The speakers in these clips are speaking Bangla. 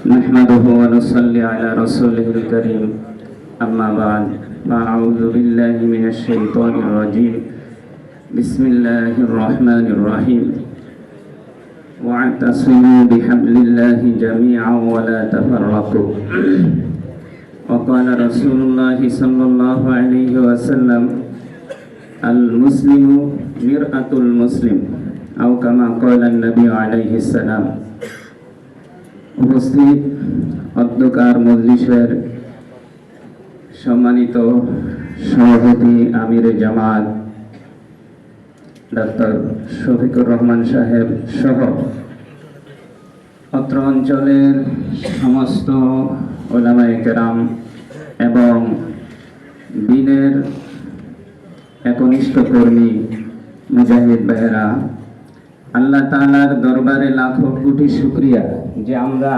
نحمده ونصلي على رسوله الكريم أما بعد فأعوذ بالله من الشيطان الرجيم بسم الله الرحمن الرحيم واعتصموا بحبل الله جميعا ولا تفرقوا وقال رسول الله صلى الله عليه وسلم المسلم مرآة المسلم أو كما قال النبي عليه السلام। উপস্থিত অধ্যকার মজলিসের সম্মানিত সভাপতি আমির জামাত ডক্টর শফিকুর রহমান সাহেব সহ অত্র অঞ্চলের সমস্ত উলামায়ে কেরাম এবং দ্বীনের একনিষ্ঠ কর্মী মুজাহিদ ভাইয়েরা, আল্লাহ তাআলার দরবারে লাখো কোটি শুকরিয়া যে আমরা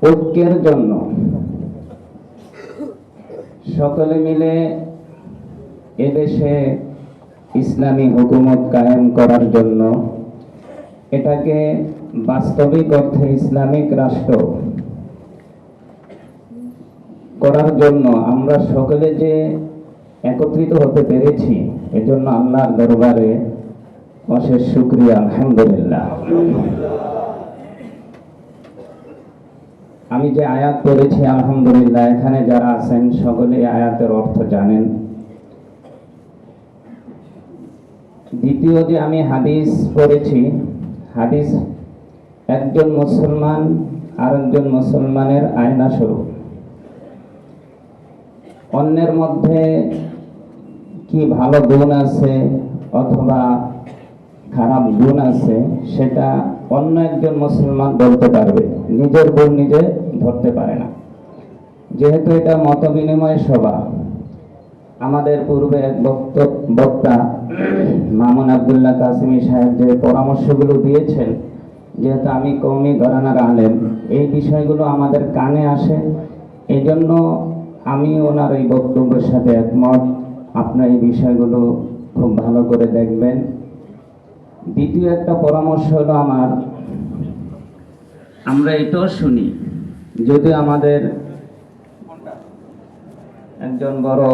ঐক্যের জন্য সকলে মিলে এদেশে ইসলামী হুকুমত কায়েম করার জন্য, এটাকে বাস্তবিক অর্থে ইসলামিক রাষ্ট্র করার জন্য আমরা সকলে যে একত্রিত হতে পেরেছি, এজন্য আল্লাহর দরবারে অশেষ শুকরিয়া, আলহামদুলিল্লাহ। আমি যে আয়াত পড়েছি আলহামদুলিল্লাহ, এখানে যারা আছেন সকলেই আয়াতের অর্থ জানেন। দ্বিতীয় যে আমি হাদিস পড়েছি, হাদিস একজন মুসলমান আরেকজন মুসলমানের আয়না স্বরূপ। অন্যের মধ্যে কি ভালো গুণ আছে অথবা খারাপ গুণ আছে সেটা অন্য একজন মুসলমান বলতে পারবে, নিজের গুণ নিজে ধরতে পারে না। যেহেতু এটা মত বিনিময় সভা, আমাদের পূর্বে এক বক্তা মামুন আব্দুল্লাহ কাসিমি সাহেব যে পরামর্শগুলো দিয়েছেন, যেহেতু আমি কওমি ঘরানার আলেম, এই বিষয়গুলো আমাদের কানে আসে, এই জন্য আমি ওনার এই বক্তব্যের সাথে একমত। আপনার এই বিষয়গুলো খুব ভালো করে দেখবেন। দ্বিতীয় একটা পরামর্শ হলো আমরা এটাও শুনি, যদি আমাদের একজন বড়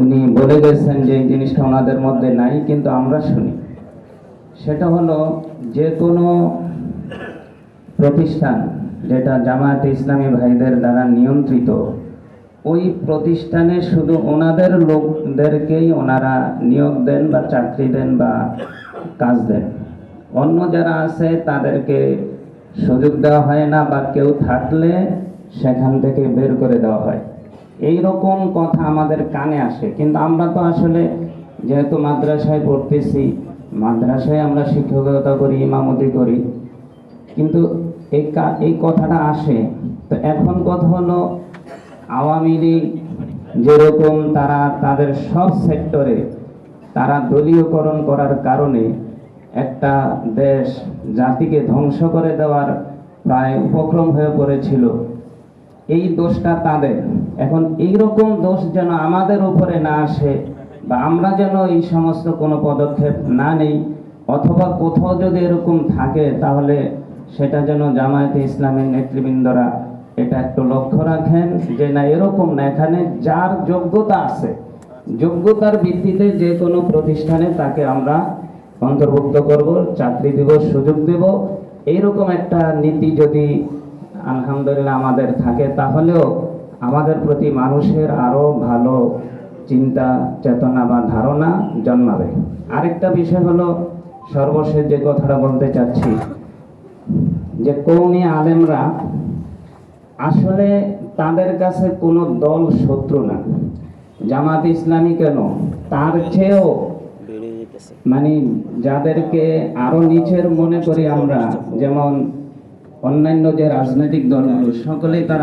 উনি বলে গেছেন যে এই জিনিসটা ওনাদের মধ্যে নাই, কিন্তু আমরা শুনি, সেটা হলো যে কোনো প্রতিষ্ঠান যেটা জামায়াতে ইসলামী ভাইদের দ্বারা নিয়ন্ত্রিত, ওই প্রতিষ্ঠানে শুধু ওনাদের লোকদেরকেই ওনারা নিয়োগ দেন বা চাকরি দেন বা কাজ দেন। অন্য যারা আছে তাদেরকে সুযোগ দেওয়া হয় না, বা কেউ থাকলে সেখান থেকে বের করে দেওয়া হয়। এই রকম কথা আমাদের কানে আসে, কিন্তু আমরা তো আসলে যেহেতু মাদ্রাসায় পড়তেছি, মাদ্রাসায় আমরা শিক্ষকতা করি, ইমামতি করি, কিন্তু এই কথাটা আসে। তো এখন কথা হলো আওয়ামী লীগ যেরকম তারা তাদের সব সেক্টরে তারা দলীয়করণ করার কারণে একটা দেশ জাতিকে ধ্বংস করে দেওয়ার প্রায় উপক্রম হয়ে পড়েছিল। এই দোষটা তাদের। এখন এই রকম দোষ যেন আমাদের উপরে না আসে, বা আমরা যেন এই সমস্ত কোনো পদক্ষেপ না নেই, অথবা কোথাও যদি এরকম থাকে তাহলে সেটা যেন জামায়াতে ইসলামের নেতৃবৃন্দরা এটা একটু লক্ষ্য রাখেন যে না, এরকম না, এখানে যার যোগ্যতা আছে যোগ্যতার ভিত্তিতে যে কোনো প্রতিষ্ঠানে তাকে আমরা অন্তর্ভুক্ত করব, চাকরি দেব, সুযোগ দেব। এইরকম একটা নীতি যদি আলহামদুলিল্লাহ আমাদের থাকে, তাহলেও আমাদের প্রতি মানুষের আরো ভালো চিন্তা চেতনা বা ধারণা জন্মাবে। আরেকটা বিষয় হলো, সর্বশেষ যে কথাটা বলতে চাচ্ছি, যে কওমি আলেমরা আসলে তাদের কাছে কোনো দল শত্রু না। জামাত ইসলামী কেন, তার চেয়েও মানে যাদেরকে আরো নিচের মনে করি আমরা, যেমন অন্যান্য যে রাজনৈতিক দলগুলো, সকলেই তারা